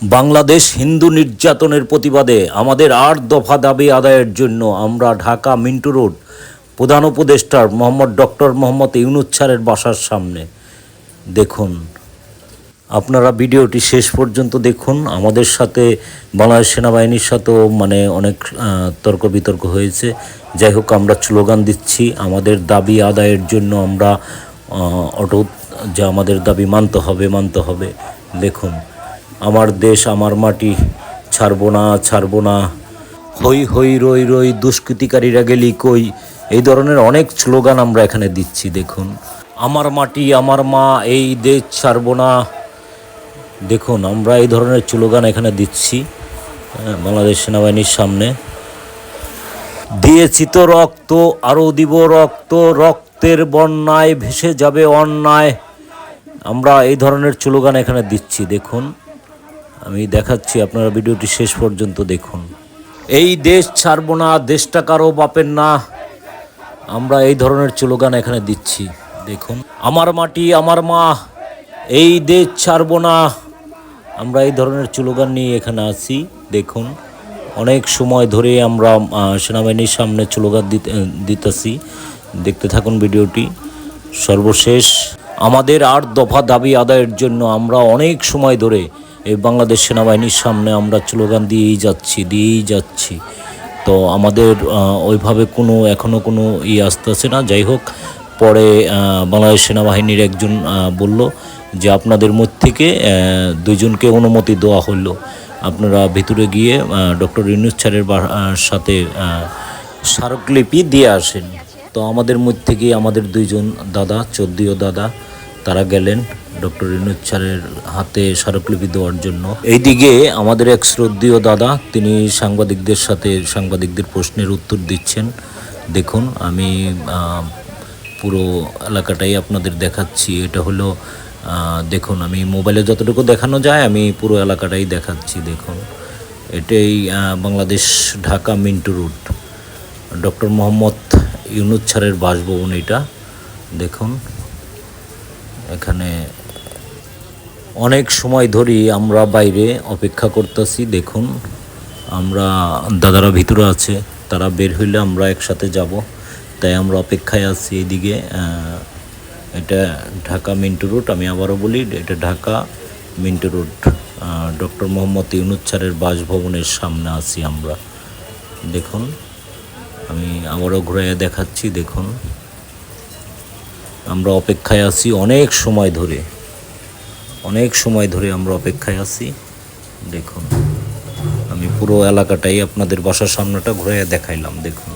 বাংলাদেশ হিন্দু নির্যাতনের প্রতিবাদে আমাদের ৮ দফা দাবি আদায়ের জন্য আমরা ঢাকা মিন্টু রোড প্রধান উপদেষ্টার ডক্টর মোহাম্মদ ইউনূস স্যারের বাসার সামনে। দেখুন, আপনারা ভিডিওটি শেষ পর্যন্ত দেখুন। আমাদের সাথে বাংলাদেশ সেনাবাহিনীর সাথেও অনেক তর্ক বিতর্ক হয়েছে। যাই হোক, আমরা স্লোগান দিচ্ছি আমাদের দাবি আদায়ের জন্য। আমরা অটুট যে আমাদের দাবি মানতে হবে। দেখুন, আমার দেশ আমার মাটি, ছাড়বো না, হই হই রই রই, দুষ্কৃতিকারীরা গেলি কই, এই ধরনের অনেক স্লোগান আমরা এখানে দিচ্ছি। দেখুন, আমার মাটি আমার মা, এই দেশ ছাড়বো না। দেখুন, আমরা এই ধরনের স্লোগান এখানে দিচ্ছি বাংলাদেশ সেনাবাহিনীর সামনে। দিয়েছি তো রক্ত, আরও দিব রক্ত, রক্তের বন্যায় ভেসে যাবে অন্যায়। আমরা এই ধরনের স্লোগান এখানে দিচ্ছি। দেখুন, আমি দেখাচ্ছি, আপনারা ভিডিওটি শেষ পর্যন্ত দেখুন। এই দেশ ছাড়বো না, দেশটা কারো বাপের না। আমরা এই ধরনের স্লোগান এখানে দিচ্ছি। দেখুন, আমার মাটি আমার মা, এই দেশ ছাড়বো না। আমরা এই ধরনের স্লোগান নিয়ে এখানে আছি। দেখুন, অনেক সময় ধরে আমরা সেনাবাহিনীর সামনে স্লোগান দিতেছি। দেখতে থাকুন ভিডিওটি। সর্বশেষ আমাদের ৮ দফা দাবি আদায়ের জন্য আমরা অনেক সময় ধরে এই বাংলাদেশ সেনাবাহিনীর সামনে আমরা স্লোগান দিয়েই যাচ্ছি। তো আমাদের ওইভাবে এখনও কোনো আসতেছে না। যাই হোক, পরে বাংলাদেশ সেনাবাহিনীর একজন বলল যে আপনাদের মধ্যে থেকে 2 জনকে অনুমতি দেওয়া হলো, আপনারা ভিতরে গিয়ে ডক্টর ইউনূস স্যারের সাথে স্মারকলিপি দিয়ে আসেন। তো আমাদের মধ্যে থেকে আমাদের 2 জন দাদা, চৌদ্দীয় দাদা, তারা গেলেন ডক্টর ইউনূস স্যারের হাতে স্মারকলিপি দেওয়ার জন্য। এইদিকে আমাদের এক শ্রদ্ধেয় দাদা, তিনি সাংবাদিকদের প্রশ্নের উত্তর দিচ্ছেন। দেখুন, আমি পুরো এলাকাটাই আপনাদের দেখাচ্ছি। এটা হলো দেখুন, আমি মোবাইলে যতটুকু দেখানো যায় আমি পুরো এলাকাটাই দেখাচ্ছি। দেখুন, এটাই বাংলাদেশ ঢাকা মিন্টু রোড, ডক্টর মোহাম্মদ ইউনূস স্যারের বাসভবন এটা। দেখুন, এখানে অনেক সময় ধরেই আমরা বাইরে অপেক্ষা করতেছি। দেখুন, আমরা দাদারা ভিতরে আছে, তারা বের হইলে আমরা একসাথে যাব, তাই আমরা অপেক্ষায় আছি। এদিকে এটা ঢাকা মিন্টু রোড, আমি আবারও বলি, এটা ঢাকা মিন্টু রোড, ডক্টর মোহাম্মদ ইউনূস স্যারের বাসভবনের সামনে আছি আমরা। দেখুন, আমি আবারও ঘুরে দেখাচ্ছি। দেখুন, আমরা অপেক্ষায় আছি অনেক সময় ধরে আমরা অপেক্ষায় আছি। দেখুন, আমি পুরো এলাকাটাই আপনাদের বাসার সামনেটা ঘুরে দেখাইলাম। দেখুন।